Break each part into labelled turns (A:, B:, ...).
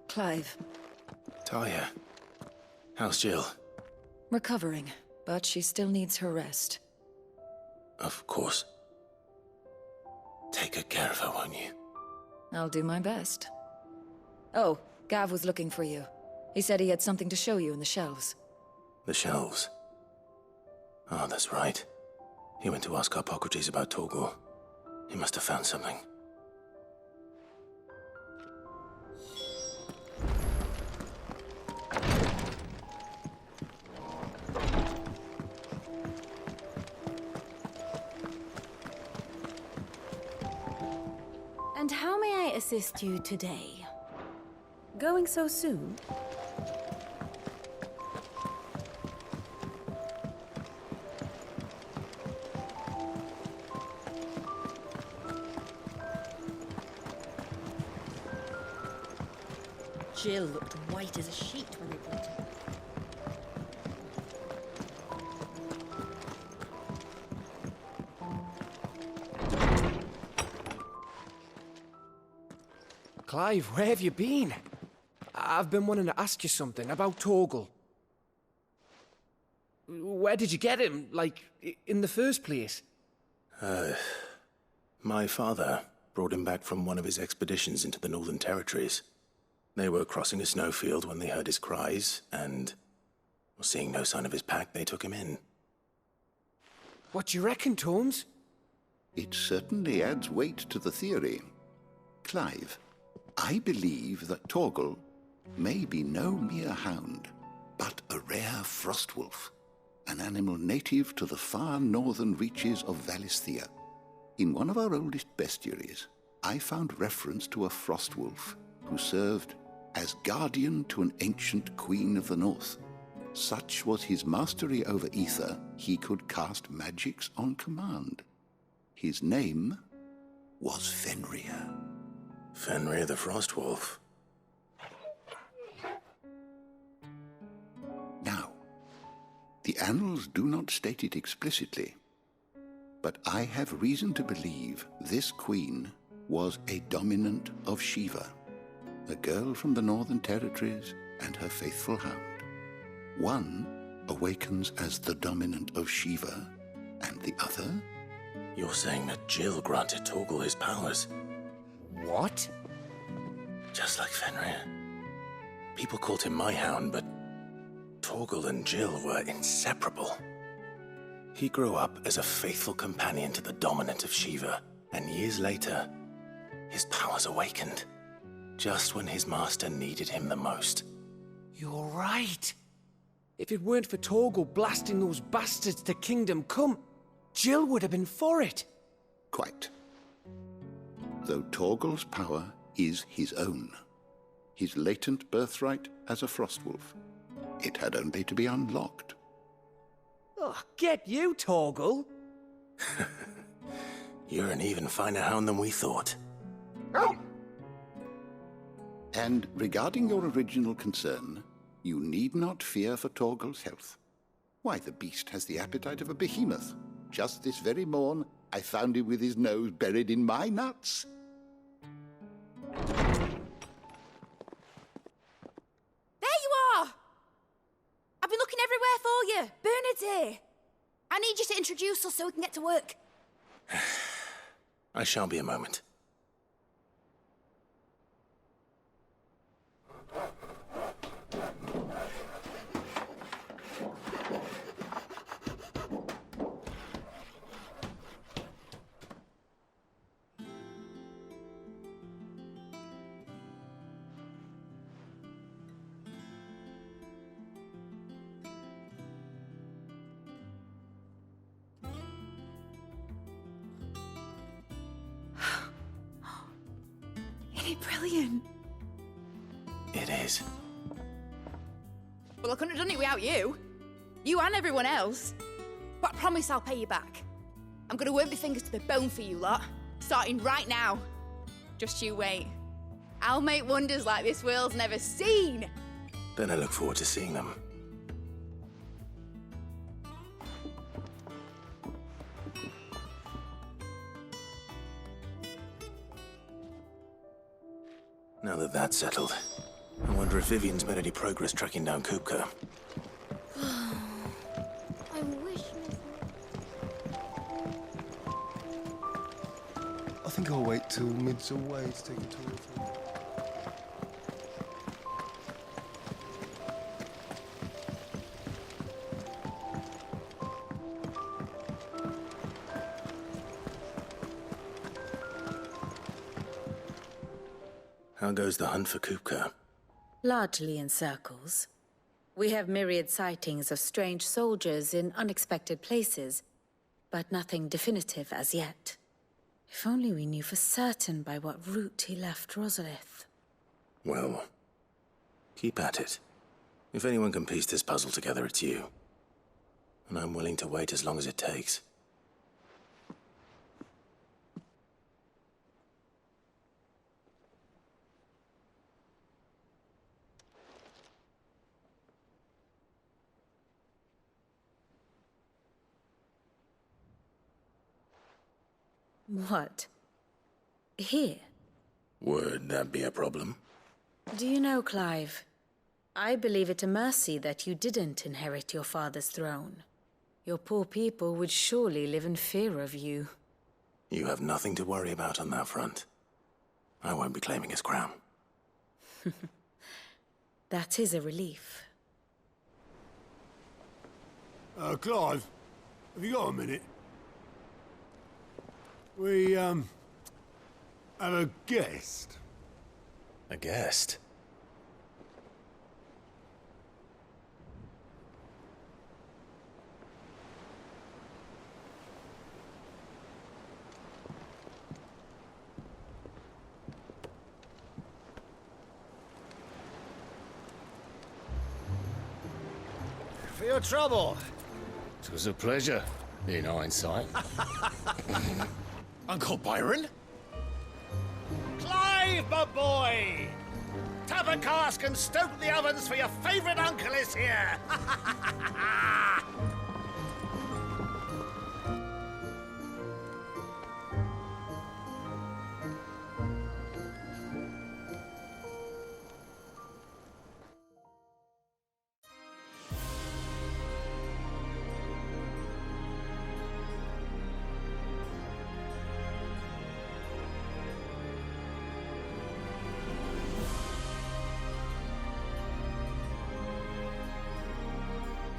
A: Clive.
B: Talia. How's Jill?
A: Recovering, but she still needs her rest.
B: Of course. Take good care of her, won't you?
A: I'll do my best. Oh, Gav was looking for you. He said he had something to show you in the shelves.
B: The shelves? Oh, that's right. He went to ask Hippocrates about Torgal. He must have found something.
C: And how may I assist you today? Going so soon?
D: Jill looked white as a sheet when they brought her.
E: Clive, where have you been? I've been wanting to ask you something about Torgal. Where did you get him, like, in the first place?
B: My father brought him back from one of his expeditions into the Northern Territories. They were crossing a snowfield when they heard his cries, and seeing no sign of his pack, they took him in.
E: What do you reckon, Tomes?
F: It certainly adds weight to the theory. Clive, I believe that Torgal may be no mere hound, but a rare frostwolf, an animal native to the far northern reaches of Valisthea. In one of our oldest bestiaries, I found reference to a frostwolf who served as guardian to an ancient queen of the north. Such was his mastery over ether, he could cast magics on command. His name was Fenrir.
B: Fenrir the Frostwolf.
F: Now, the annals do not state it explicitly, but I have reason to believe this queen was a dominant of Shiva, a girl from the Northern Territories and her faithful hound. One awakens as the dominant of Shiva, and the other?
B: You're saying that Jill granted Torgal his powers?
E: What?
B: Just like Fenrir. People called him my hound, but Torgal and Jill were inseparable. He grew up as a faithful companion to the dominant of Shiva, and years later, his powers awakened, just when his master needed him the most.
E: You're right. If it weren't for Torgal blasting those bastards to Kingdom Come, Jill would have been for it.
F: Quite. Though Torgal's power is his own, his latent birthright as a frostwolf, it had only to be unlocked.
E: Oh, get you, Torgal!
B: You're an even finer hound than we thought.
F: And regarding your original concern, you need not fear for Torgal's health. Why, the beast has the appetite of a behemoth. Just this very morn, I found him with his nose buried in my nuts.
C: There you are! I've been looking everywhere for you. Bernard's here. I need you to introduce us so we can get to work.
B: I shall be a moment.
C: Brilliant.
B: It is.
C: Well, I couldn't have done it without you. You and everyone else. But I promise I'll pay you back. I'm gonna work my fingers to the bone for you lot, starting right now. Just you wait. I'll make wonders like this world's never seen.
B: Then I look forward to seeing them. Now that that's settled, I wonder if Vivian's made any progress tracking down Kupka.
D: I wish
G: I think I'll wait till mid's away to take a tour of him.
B: How goes the hunt for Kupka?
H: Largely in circles. We have myriad sightings of strange soldiers in unexpected places, but nothing definitive as yet. If only we knew for certain by what route he left Rosalith.
B: Well, keep at it. If anyone can piece this puzzle together, it's you. And I'm willing to wait as long as it takes.
H: What? Here?
B: Would that be a problem?
H: Do you know, Clive? I believe it a mercy that you didn't inherit your father's throne. Your poor people would surely live in fear of you.
B: You have nothing to worry about on that front. I won't be claiming his crown.
H: That is a relief.
I: Clive, have you got a minute? We, have a guest.
B: A guest?
J: For your trouble. It was a pleasure, in hindsight.
K: Uncle Byron?
J: Clive, my boy! Tap a cask and stoke the ovens for your favourite uncle is here!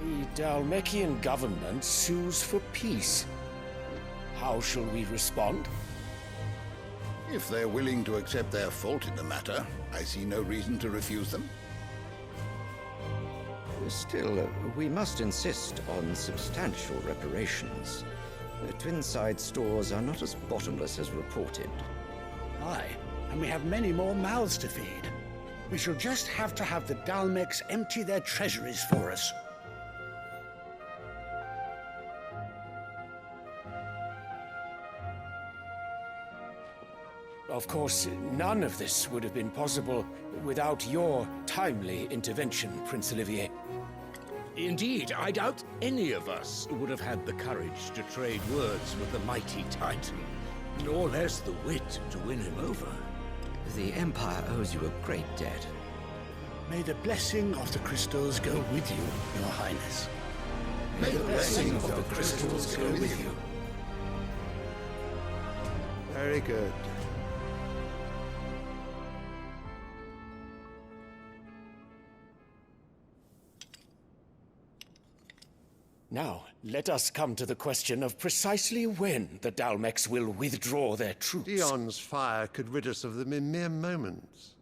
E: The Dalmekian government sues for peace. How shall we respond?
F: If they're willing to accept their fault in the matter, I see no reason to refuse them.
L: Still, we must insist on substantial reparations. The Twinside stores are not as bottomless as reported.
K: Aye, and we have many more mouths to feed. We shall just have to have the Dalmeks empty their treasuries for us.
E: Of course, none of this would have been possible without your timely intervention, Prince Olivier.
K: Indeed, I doubt any of us would have had the courage to trade words with the mighty Titan, nor less the wit to win him over.
L: The Empire owes you a great debt.
K: May the blessing of the crystals go with you, Your Highness.
F: May the blessing of the crystals go with you.
G: Very good.
E: Now, let us come to the question of precisely when the Dalmeks will withdraw their troops.
G: Dion's fire could rid us of them in mere moments.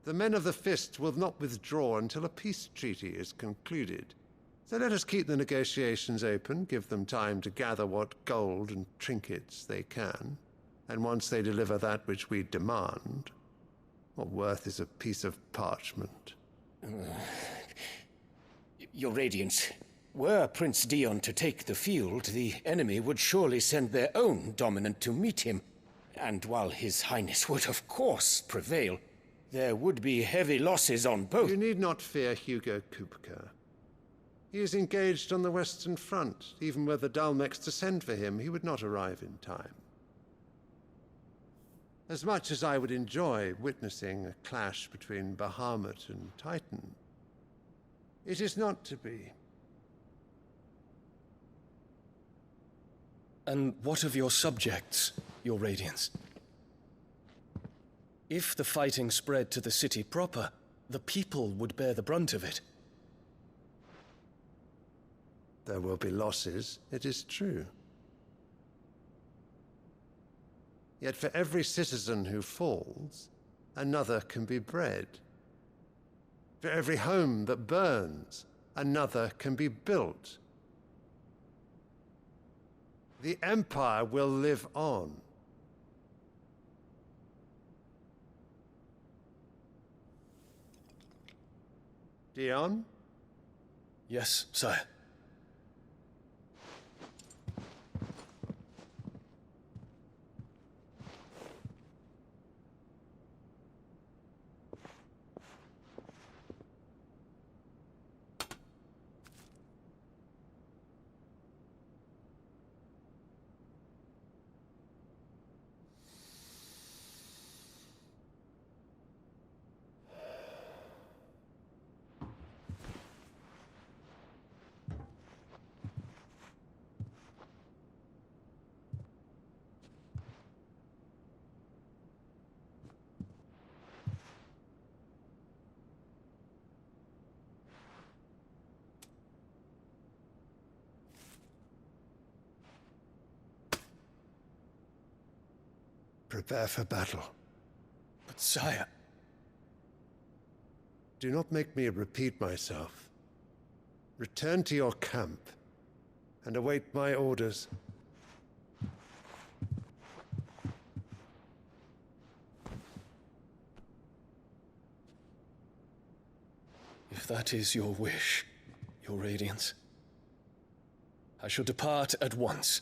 G: The men of the Fist will not withdraw until a peace treaty is concluded. So let us keep the negotiations open, give them time to gather what gold and trinkets they can. And once they deliver that which we demand, what worth is a piece of parchment?
E: Your Radiance, were Prince Dion to take the field, the enemy would surely send their own dominant to meet him. And while His Highness would of course prevail, there would be heavy losses on both.
G: You need not fear Hugo Kupka. He is engaged on the Western Front. Even were the Dalmeks to send for him, he would not arrive in time. As much as I would enjoy witnessing a clash between Bahamut and Titan, it is not to be.
M: And what of your subjects, your Radiance? If the fighting spread to the city proper, the people would bear the brunt of it.
G: There will be losses, it is true. Yet for every citizen who falls, another can be bred. For every home that burns, another can be built. The Empire will live on. Dion?
M: Yes, sire.
G: Prepare for battle.
M: But sire...
G: Do not make me repeat myself. Return to your camp and await my orders.
M: If that is your wish, your Radiance, I shall depart at once.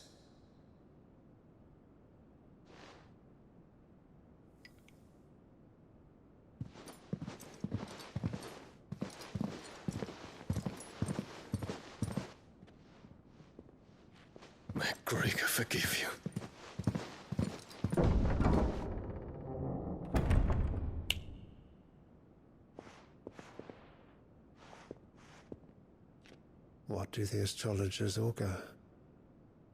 M: May Gregor forgive you.
G: What do the astrologers augur?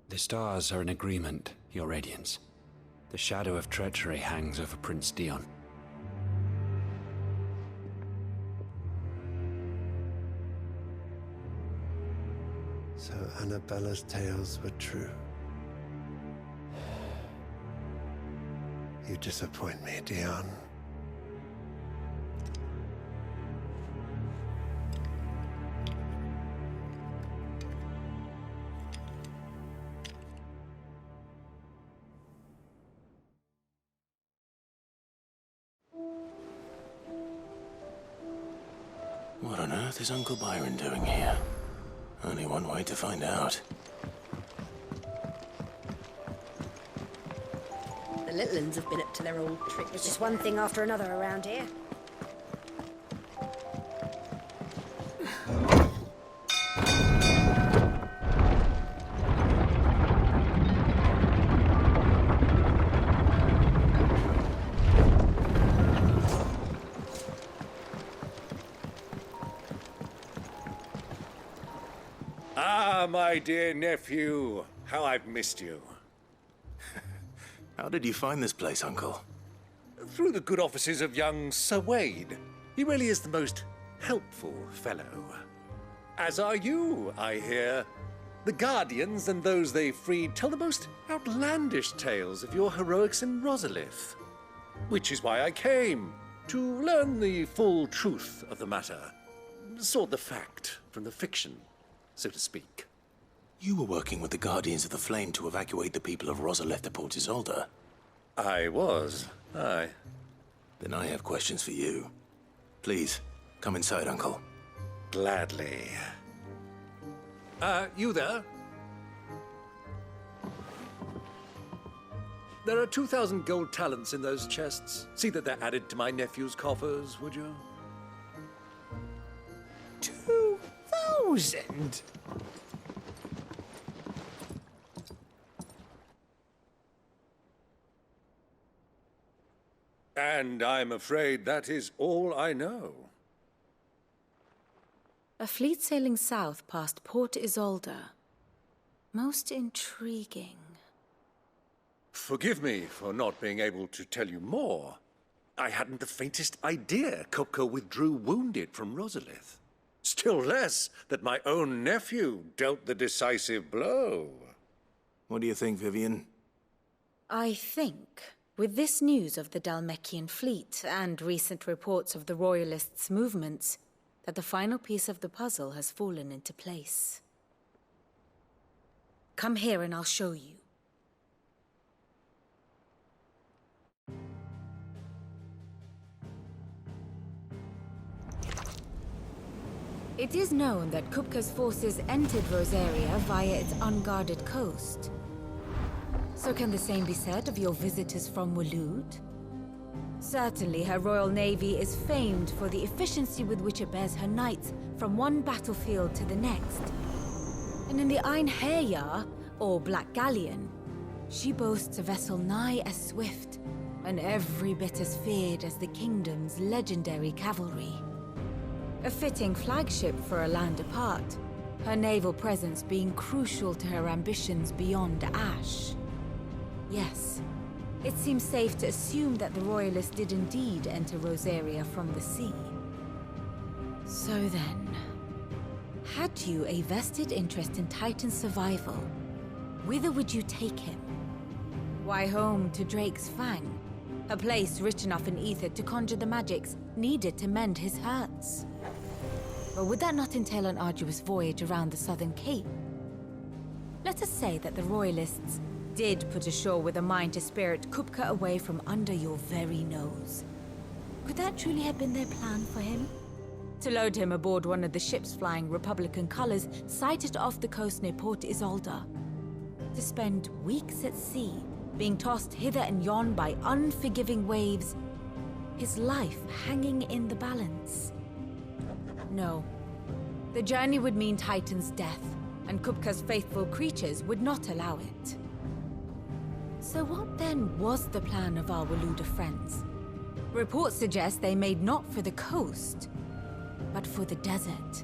N: The stars are in agreement, Your Radiance. The shadow of treachery hangs over Prince Dion.
G: So Annabella's tales were true. You disappoint me, Dion.
B: What on earth is Uncle Byron doing here? Only one way to find out.
D: The little uns have been up to their old tricks.
O: It's just one thing after another around here.
J: My dear nephew, how I've missed you.
B: How did you find this place, Uncle?
J: Through the good offices of young Sir Wade. He really is the most helpful fellow. As are you, I hear. The Guardians and those they freed tell the most outlandish tales of your heroics in Rosalith. Which is why I came, to learn the full truth of the matter. Sort the fact from the fiction, so to speak.
B: You were working with the Guardians of the Flame to evacuate the people of Rosalith to Port Isolde.
J: I was, aye.
B: Then I have questions for you. Please, come inside, Uncle.
J: Gladly. You there? There are 2,000 gold talents in those chests. See that they're added to my nephew's coffers, would you?
E: 2,000?
J: And I'm afraid that is all I know.
H: A fleet sailing south past Port Isolde. Most intriguing.
J: Forgive me for not being able to tell you more. I hadn't the faintest idea Kupka withdrew wounded from Rosalith. Still less that my own nephew dealt the decisive blow.
B: What do you think, Vivian?
H: I think, with this news of the Dalmekian fleet and recent reports of the Royalists' movements, that the final piece of the puzzle has fallen into place. Come here and I'll show you. It is known that Kupka's forces entered Rosaria via its unguarded coast. So can the same be said of your visitors from Waloed? Certainly, her Royal Navy is famed for the efficiency with which it bears her knights from one battlefield to the next. And in the Einherjar, or Black Galleon, she boasts a vessel nigh as swift and every bit as feared as the kingdom's legendary cavalry. A fitting flagship for a land apart, her naval presence being crucial to her ambitions beyond Ash. Yes, it seems safe to assume that the Royalists did indeed enter Rosaria from the sea. So then, had you a vested interest in Titan's survival, whither would you take him? Why, home to Drake's Fang, a place rich enough in ether to conjure the magics needed to mend his hurts. But would that not entail an arduous voyage around the southern cape? Let us say that the Royalists did put ashore with a mind to spirit Kupka away from under your very nose. Could that truly have been their plan for him? To load him aboard one of the ships flying Republican colors sighted off the coast near Port Isolde. To spend weeks at sea, being tossed hither and yon by unforgiving waves, his life hanging in the balance. No. The journey would mean Titan's death, and Kupka's faithful creatures would not allow it. So what then was the plan of our Waluda friends? Reports suggest they made not for the coast, but for the desert.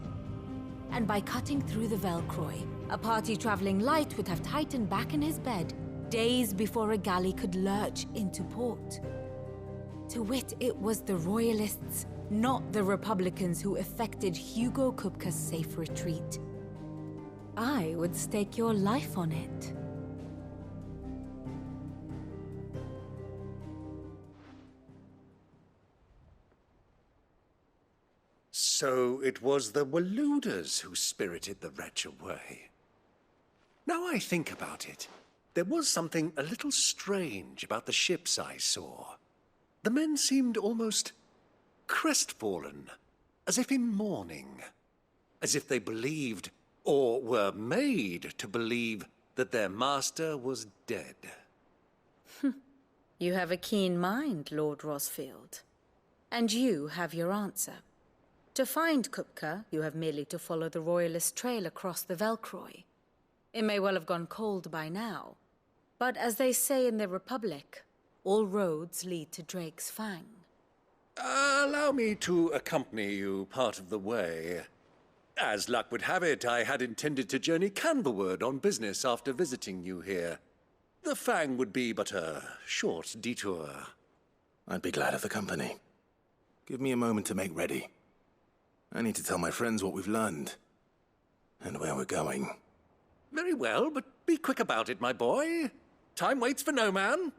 H: And by cutting through the Velcroy, a party traveling light would have Titan back in his bed days before a galley could lurch into port. To wit, it was the Royalists, not the Republicans, who effected Hugo Kupka's safe retreat. I would stake your life on it.
J: So it was the Waludas who spirited the wretch away. Now I think about it, there was something a little strange about the ships I saw. The men seemed almost crestfallen, as if in mourning, as if they believed, or were made to believe, that their master was dead.
H: You have a keen mind, Lord Rosfield. And you have your answer. To find Kupka, you have merely to follow the Royalist trail across the Velcroy. It may well have gone cold by now, but as they say in the Republic, all roads lead to Drake's Fang.
J: Allow me to accompany you part of the way. As luck would have it, I had intended to journey Canverward on business after visiting you here. The Fang would be but a short detour.
B: I'd be glad of the company. Give me a moment to make ready. I need to tell my friends what we've learned, and where we're going.
J: Very well, but be quick about it, my boy. Time waits for no man.